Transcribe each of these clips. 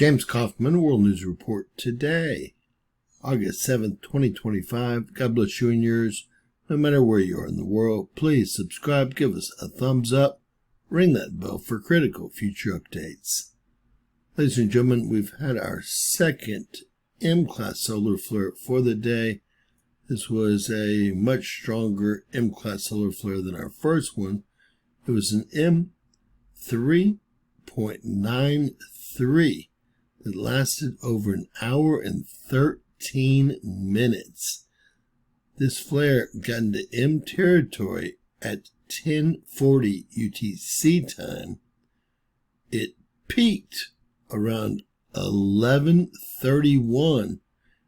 James Kaufman, World News Report today, August 7th, 2025. God bless you and yours. No matter where you are in the world, please subscribe, give us a thumbs up, ring that bell for critical future updates. Ladies and gentlemen, we've had our second M-class solar flare for the day. This was a much stronger M-class solar flare than our first one. It was an M3.93 that lasted over an hour and 13 minutes. This flare got into M territory at 10:40 UTC time. It peaked around 11:31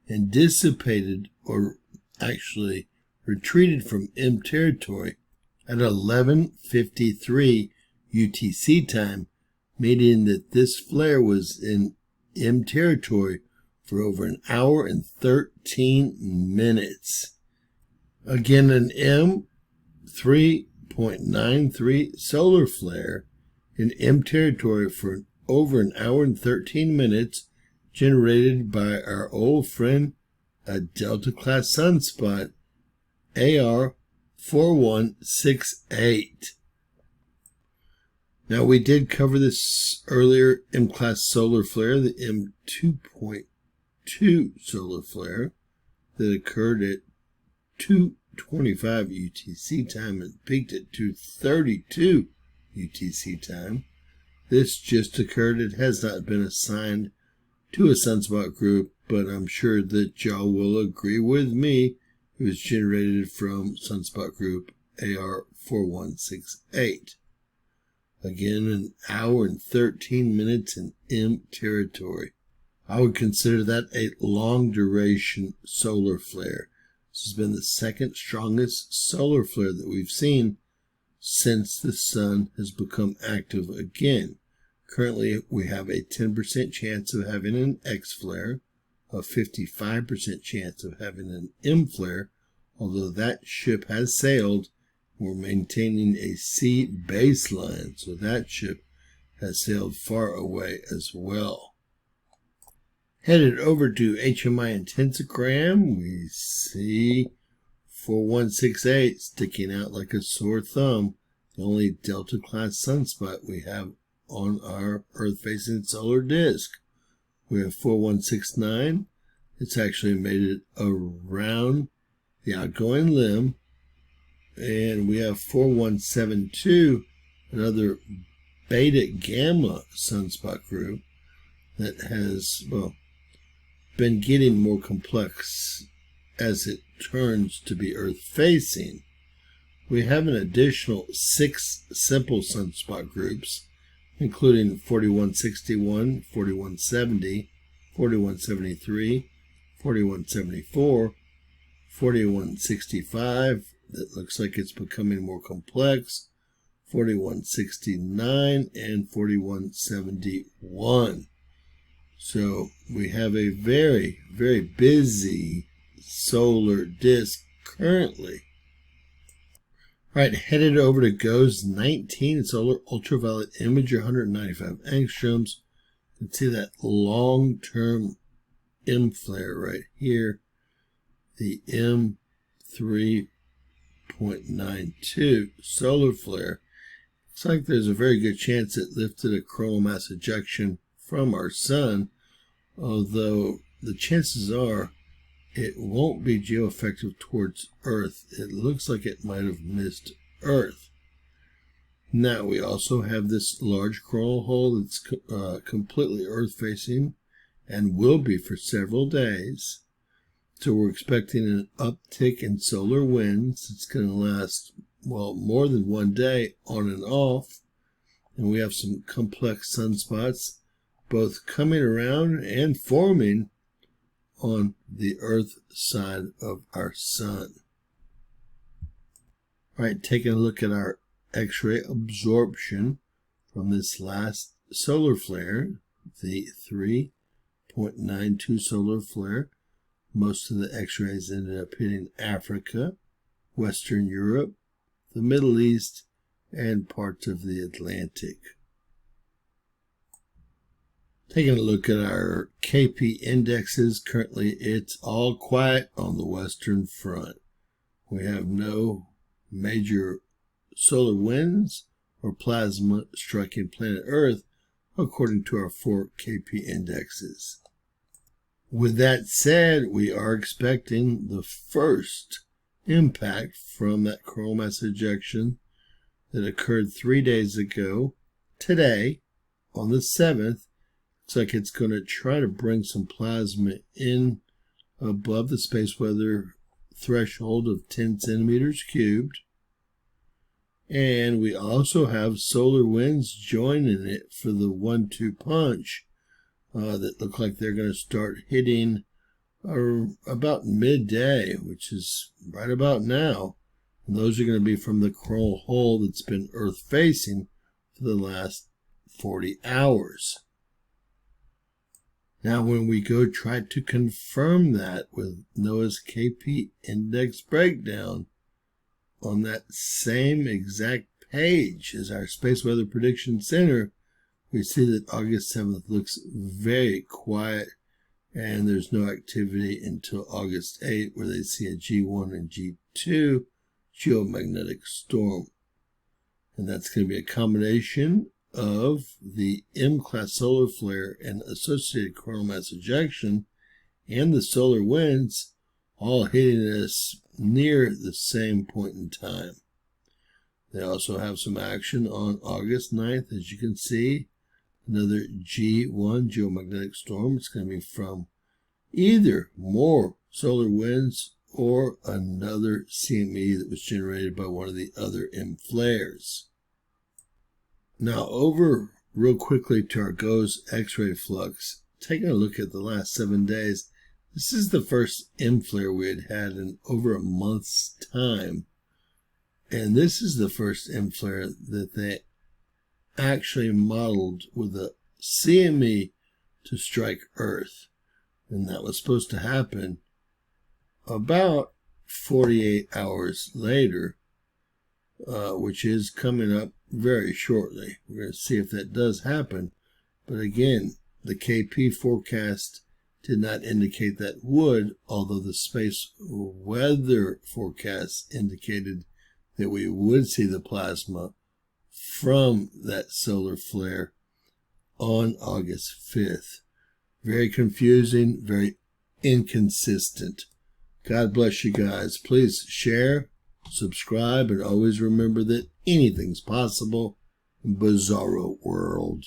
and dissipated, or actually retreated from M territory at 11:53 UTC time, meaning that this flare was in M territory for over an hour and 13 minutes. Again, an M3.93 solar flare in M territory for over an hour and 13 minutes, generated by our old friend, a Delta-class sunspot, AR4168. Now, we did cover this earlier M-class solar flare, the M2.2 solar flare that occurred at 2:25 UTC time and peaked at 2:32 UTC time. This just occurred. It has not been assigned to a sunspot group, but I'm sure that y'all will agree with me. It was generated from sunspot group AR4168. Again, an hour and 13 minutes in M territory. I would consider that a long duration solar flare. This has been the second strongest solar flare that we've seen since the sun has become active again. Currently, we have a 10% chance of having an X flare, a 55% chance of having an M flare, although that ship has sailed. We're maintaining a C baseline, so that ship has sailed far away as well. Headed over to HMI intensogram, we see 4168 sticking out like a sore thumb, the only Delta-class sunspot we have on our Earth-facing solar disk. We have 4169. It's actually made it around the outgoing limb. And we have 4172, another beta-gamma sunspot group that has, well, been getting more complex as it turns to be Earth-facing. We have an additional 6 simple sunspot groups, including 4161, 4170, 4173, 4174, 4165, that looks like it's becoming more complex, 4169, and 4171. So we have a very, very busy solar disk currently. All right, headed over to GOES 19 solar ultraviolet imager, 195 angstroms. You can see that long-term M flare right here, the M3.92 solar flare. Looks like there's a very good chance it lifted a coronal mass ejection from our sun, although the chances are it won't be geoeffective towards Earth. It looks like it might have missed Earth. Now, we also have this large coronal hole that's completely Earth-facing and will be for several days. So we're expecting an uptick in solar winds. It's going to last, well, more than one day on and off. And we have some complex sunspots both coming around and forming on the Earth side of our sun. All right, taking a look at our X-ray absorption from this last solar flare, the 3.92 solar flare. Most of the X-rays ended up hitting Africa, Western Europe, the Middle East, and parts of the Atlantic. Taking a look at our KP indexes, currently it's all quiet on the western front. We have no major solar winds or plasma striking planet Earth according to our 4 KP indexes. With that said, we are expecting the first impact from that coronal mass ejection that occurred 3 days ago. Today, on the 7th, looks like it's going to try to bring some plasma in above the space weather threshold of 10 centimeters cubed. And we also have solar winds joining it for the 1-2 punch that look like they're going to start hitting about midday, which is right about now. And those are going to be from the coronal hole that's been Earth facing for the last 40 hours. Now, when we go try to confirm that with NOAA's KP index breakdown, on that same exact page as our Space Weather Prediction Center, we see that August 7th looks very quiet, and there's no activity until August 8th, where they see a G1 and G2 geomagnetic storm. And that's going to be a combination of the M-class solar flare and associated coronal mass ejection and the solar winds all hitting us near the same point in time. They also have some action on August 9th, as you can see, another G1 geomagnetic storm. It's going to be from either more solar winds or another CME that was generated by one of the other M flares. Now, over real quickly to our GOES X-ray flux. Taking a look at the last 7 days, this is the first M flare we had in over a month's time. And this is the first M flare that they actually modeled with a CME to strike Earth. And that was supposed to happen about 48 hours later, which is coming up very shortly. We're going to see if that does happen. But again, the KP forecast did not indicate that would, although the space weather forecast indicated that we would see the plasma from that solar flare on August 5th. Very confusing, very inconsistent. God bless you guys. Please share, subscribe, and always remember that anything's possible in Bizarro World.